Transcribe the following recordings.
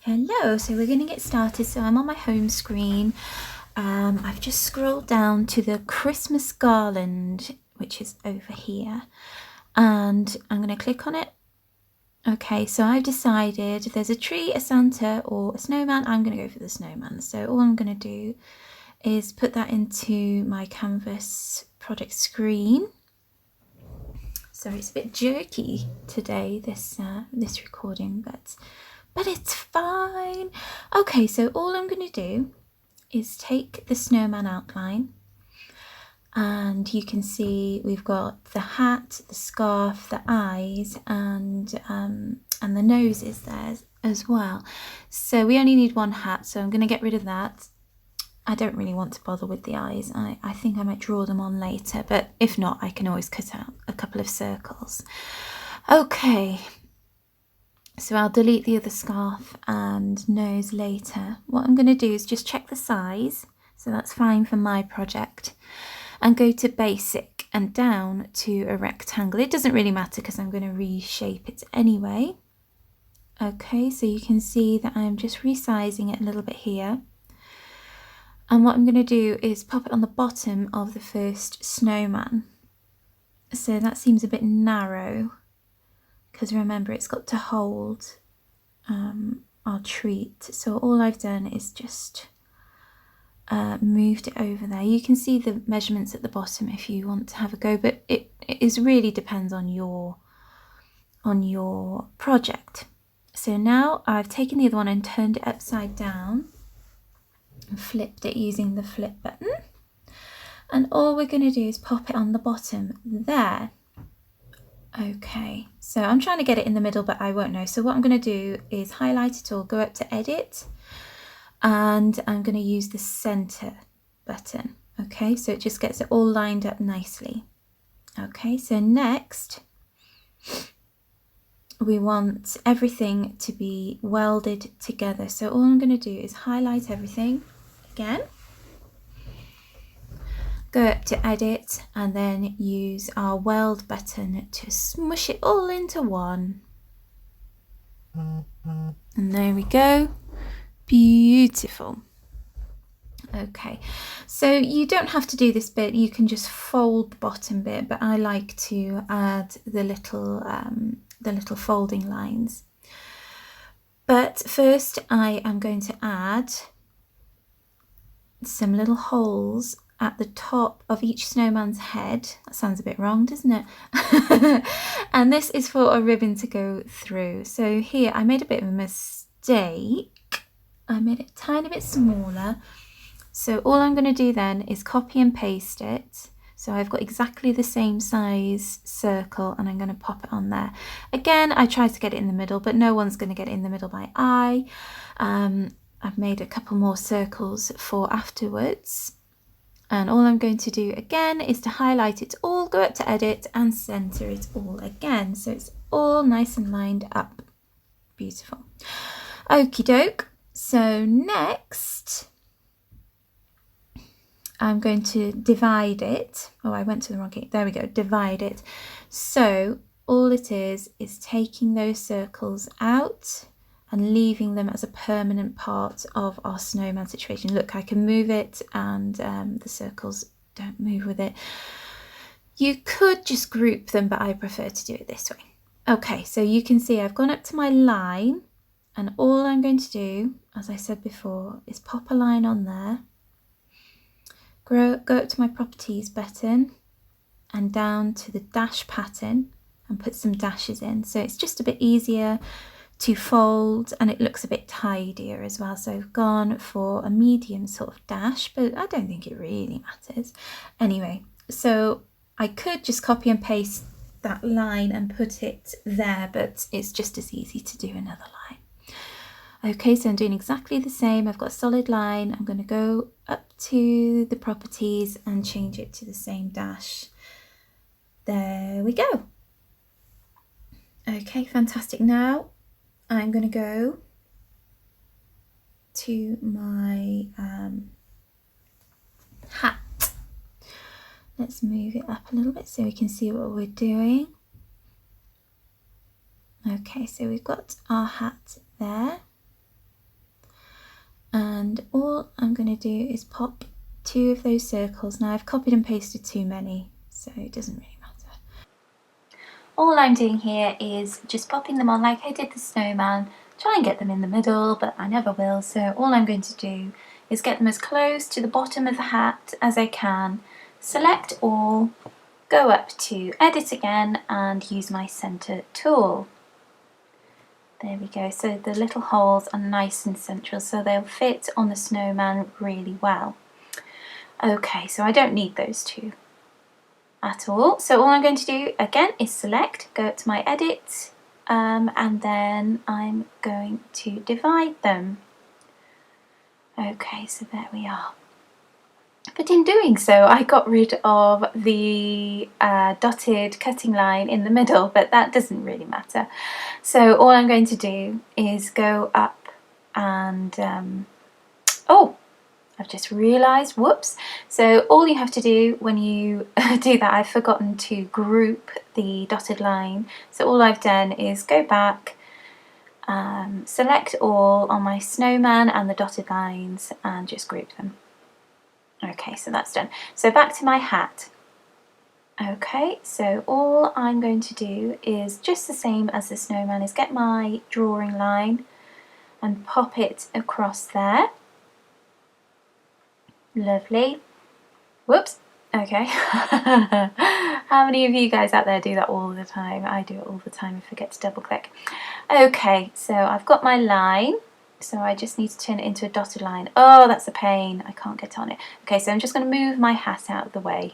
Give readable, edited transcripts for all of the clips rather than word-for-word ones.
Hello, so we're going to get started. So I'm on my home screen. I've just scrolled down to the Christmas garland, which is over here, and I'm going to click on it. Okay, so I've decided if there's a tree, a Santa or a snowman, I'm going to go for the snowman. So all I'm going to do is put that into my canvas project screen. Sorry, it's a bit jerky today, this recording, but it's fine. Okay, so all I'm going to do is take the snowman outline, and you can see we've got the hat, the scarf, the eyes, and the nose is there as well. So we only need one hat, so I'm going to get rid of that. I don't really want to bother with the eyes. I think I might draw them on later, but if not, I can always cut out a couple of circles. Okay. So I'll delete the other scarf and nose later. What I'm going to do is just check the size. So that's fine for my project. And go to basic and down to a rectangle. It doesn't really matter because I'm going to reshape it anyway. Okay, so you can see that I'm just resizing it a little bit here. And what I'm going to do is pop it on the bottom of the first snowman. So that seems a bit narrow, because remember it's got to hold our treat. So all I've done is just moved it over there. You can see the measurements at the bottom if you want to have a go, but it really depends on your project. So now I've taken the other one and turned it upside down and flipped it using the flip button. And all we're going to do is pop it on the bottom there. Okay, so I'm trying to get it in the middle, but I won't know. So what I'm going to do is highlight it all, go up to edit, and I'm going to use the center button. Okay, so it just gets it all lined up nicely. Okay, so next we want everything to be welded together. So all I'm going to do is highlight everything again, go up to edit, and then use our weld button to smush it all into one. And there we go. Beautiful. Okay, so you don't have to do this bit, you can just fold the bottom bit, but I like to add the little folding lines. But first I am going to add some little holes at the top of each snowman's head. That sounds a bit wrong, doesn't it? And this is for a ribbon to go through. So here I made a bit of a mistake. I made it a tiny bit smaller. So all I'm going to do then is copy and paste it. So I've got exactly the same size circle, and I'm going to pop it on there. Again, I tried to get it in the middle, but no one's going to get it in the middle by eye. I've made a couple more circles for afterwards. And all I'm going to do again is to highlight it all, go up to edit and center it all again. So it's all nice and lined up. Beautiful. Okie doke. So next, I'm going to divide it. Oh, I went to the wrong key. There we go, divide it. So all it is taking those circles out and leaving them as a permanent part of our snowman situation. Look, I can move it and the circles don't move with it. You could just group them, but I prefer to do it this way. Okay, so you can see I've gone up to my line, and all I'm going to do, as I said before, is pop a line on there, go up to my properties button and down to the dash pattern and put some dashes in. So it's just a bit easier to fold, and it looks a bit tidier as well. So I've gone for a medium sort of dash, but I don't think it really matters. Anyway, so I could just copy and paste that line and put it there, but it's just as easy to do another line. Okay, so I'm doing exactly the same. I've got a solid line. I'm going to go up to the properties and change it to the same dash. There we go. Okay, fantastic. Now I'm going to go to my hat. Let's move it up a little bit so we can see what we're doing. Okay, so we've got our hat there. And all I'm going to do is pop 2 of those circles. Now I've copied and pasted too many, so it doesn't really matter. All I'm doing here is just popping them on like I did the snowman. Try and get them in the middle, but I never will, so all I'm going to do is get them as close to the bottom of the hat as I can, select all, go up to edit again and use my center tool. There we go, so the little holes are nice and central, so they'll fit on the snowman really well. Okay, so I don't need those 2 at all. So all I'm going to do again is select, go up to my edit, and then I'm going to divide them. Okay, so there we are. But in doing so, I got rid of the dotted cutting line in the middle, but that doesn't really matter. So all I'm going to do is go up and, oh, I've just realised, whoops. So all you have to do when you do that, I've forgotten to group the dotted line. So all I've done is go back, select all on my snowman and the dotted lines and just group them. Okay, so that's done. So back to my hat. Okay, so all I'm going to do is just the same as the snowman, is get my drawing line and pop it across there. Lovely. Whoops. Okay. How many of you guys out there do that all the time? I do it all the time. I forget to double click. Okay, so I've got my line. So I just need to turn it into a dotted line. Oh, that's a pain. I can't get on it. Okay, so I'm just going to move my hat out of the way.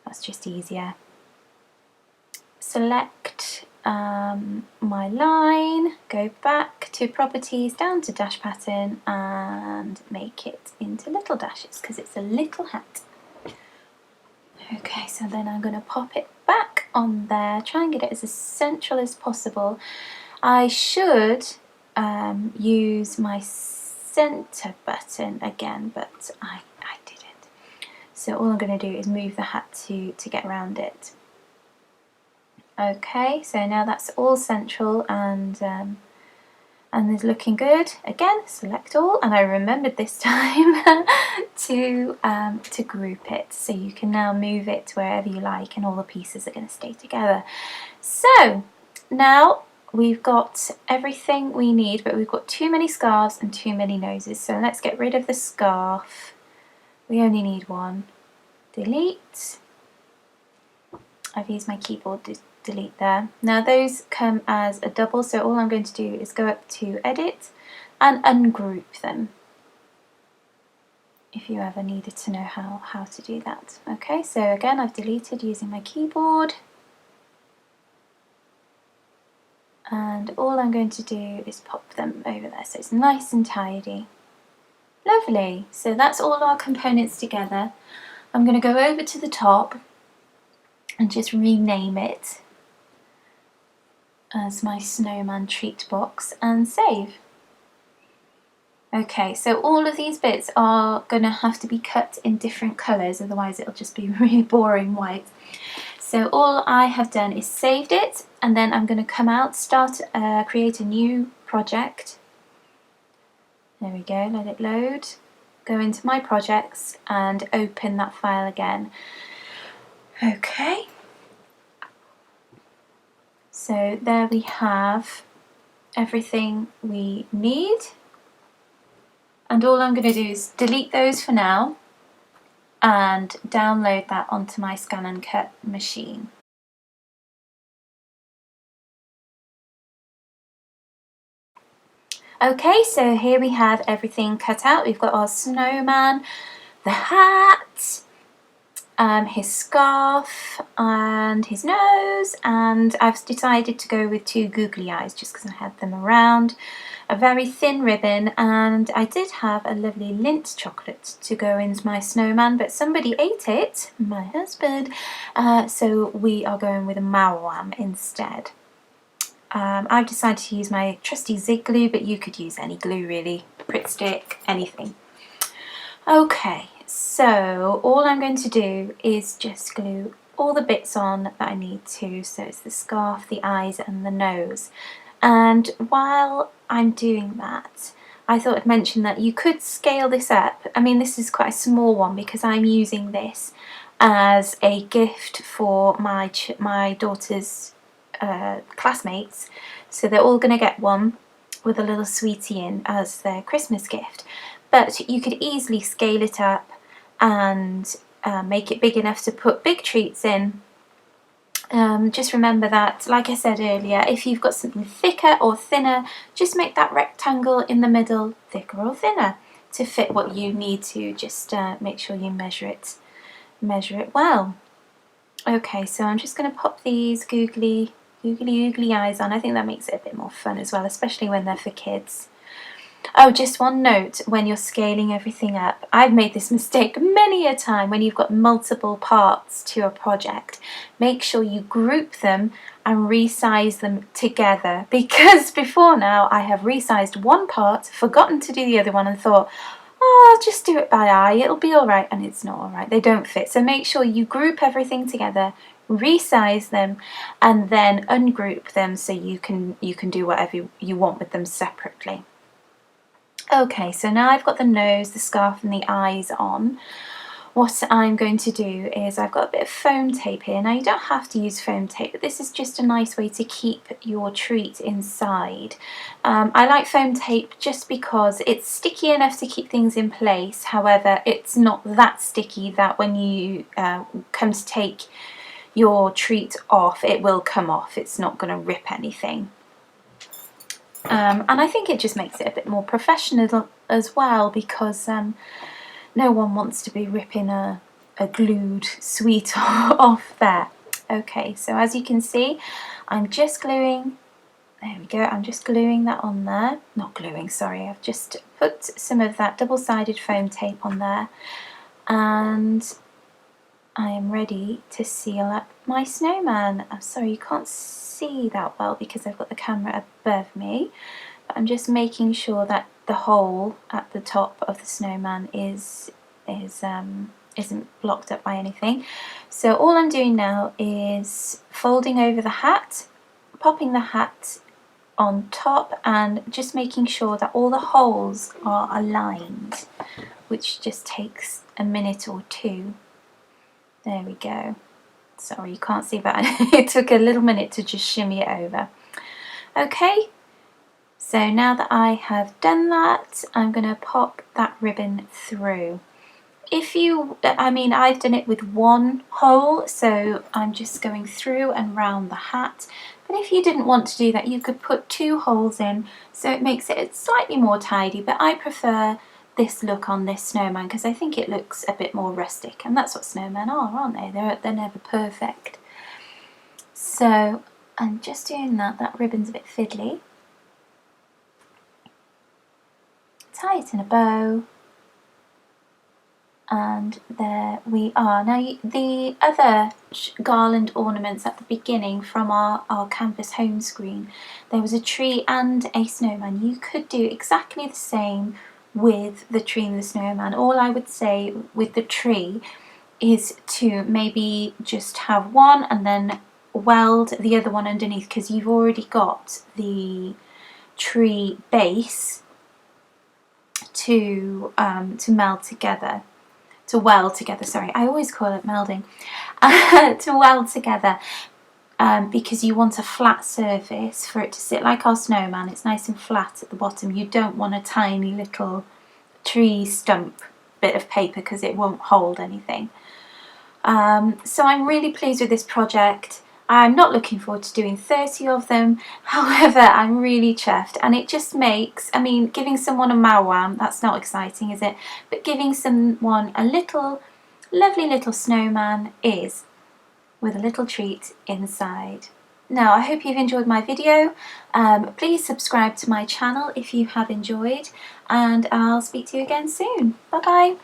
That's just easier. Select my line, go back to properties, down to dash pattern and make it into little dashes because it's a little hat. Okay, so then I'm going to pop it back on there, try and get it as central as possible. I should use my center button again, but I didn't. So all I'm going to do is move the hat to get around it. Okay, so now that's all central and it's looking good. Again, select all, and I remembered this time to group it, so you can now move it wherever you like, and all the pieces are going to stay together. So now we've got everything we need, but we've got too many scarves and too many noses. So let's get rid of the scarf. We only need one. Delete. I've used my keyboard to delete there. Now those come as a double, so all I'm going to do is go up to edit and ungroup them, if you ever needed to know how to do that. Okay, so again I've deleted using my keyboard, and all I'm going to do is pop them over there so it's nice and tidy. Lovely, so that's all our components together. I'm going to go over to the top and just rename it as my snowman treat box and save. Okay, so all of these bits are going to have to be cut in different colours, otherwise it'll just be really boring white. So all I have done is saved it, and then I'm going to come out, create a new project. There we go, let it load. Go into my projects and open that file again. Okay. So there we have everything we need, and all I'm going to do is delete those for now and download that onto my scan and cut machine. Okay, so here we have everything cut out. We've got our snowman, the hat, his scarf and his nose, and I've decided to go with 2 googly eyes just because I had them around, a very thin ribbon, and I did have a lovely Lindt chocolate to go into my snowman, but somebody ate it, my husband, so we are going with a Mawam instead. I've decided to use my trusty Zig glue, but you could use any glue really, Pritt stick, anything. Okay, so all I'm going to do is just glue all the bits on that I need to, so it's the scarf, the eyes and the nose. And while I'm doing that, I thought I'd mention that you could scale this up. I mean, this is quite a small one because I'm using this as a gift for my daughter's classmates. So they're all going to get one with a little sweetie in as their Christmas gift. But you could easily scale it up and make it big enough to put big treats in. Just remember that, like I said earlier, if you've got something thicker or thinner, just make that rectangle in the middle thicker or thinner to fit what you need to. Just make sure you measure it well. Okay, so I'm just going to pop these googly oogly eyes on. I think that makes it a bit more fun as well, especially when they're for kids. Oh, just one note when you're scaling everything up. I've made this mistake many a time when you've got multiple parts to a project. Make sure you group them and resize them together, because before now I have resized one part, forgotten to do the other one and thought, oh, I'll just do it by eye, it'll be alright, and it's not alright. They don't fit. So make sure you group everything together, resize them, and then ungroup them so you can do whatever you want with them separately. Okay, so now I've got the nose, the scarf and the eyes on. What I'm going to do is I've got a bit of foam tape here. Now you don't have to use foam tape, but this is just a nice way to keep your treat inside. I like foam tape just because it's sticky enough to keep things in place. However, it's not that sticky that when you come to take your treat off, it will come off. It's not going to rip anything. And I think it just makes it a bit more professional as well, because no one wants to be ripping a glued sweet off there. Okay, so as you can see, I'm just gluing, there we go, I'm just gluing that on there. Not gluing, sorry, I've just put some of that double-sided foam tape on there, and I am ready to seal up my snowman. I'm sorry you can't see that well because I've got the camera above me, but I'm just making sure that the hole at the top of the snowman isn't blocked up by anything. So all I'm doing now is folding over the hat, popping the hat on top, and just making sure that all the holes are aligned, which just takes a minute or two. There we go. Sorry you can't see, but it took a little minute to just shimmy it over. Okay, so now that I have done that, I'm going to pop that ribbon through. I've done it with one hole, so I'm just going through and round the hat. But if you didn't want to do that, you could put two holes in, so it makes it slightly more tidy. But I prefer this look on this snowman because I think it looks a bit more rustic, and that's what snowmen are, aren't they? They're never perfect. So I'm just doing that. That ribbon's a bit fiddly. Tie it in a bow, and there we are. Now the other garland ornaments at the beginning from our canvas home screen, there was a tree and a snowman. You could do exactly the same with the tree and the snowman. All I would say with the tree is to maybe just have one and then weld the other one underneath, because you've already got the tree base to meld together. To weld together, sorry, I always call it melding. To weld together, because you want a flat surface for it to sit like our snowman. It's nice and flat at the bottom. You don't want a tiny little tree stump bit of paper because it won't hold anything. So I'm really pleased with this project. I'm not looking forward to doing 30 of them, however I'm really chuffed, and it just makes, giving someone a mawam, that's not exciting, is it? But giving someone a lovely little snowman is, with a little treat inside. Now I hope you've enjoyed my video. Please subscribe to my channel if you have enjoyed, and I'll speak to you again soon. Bye bye.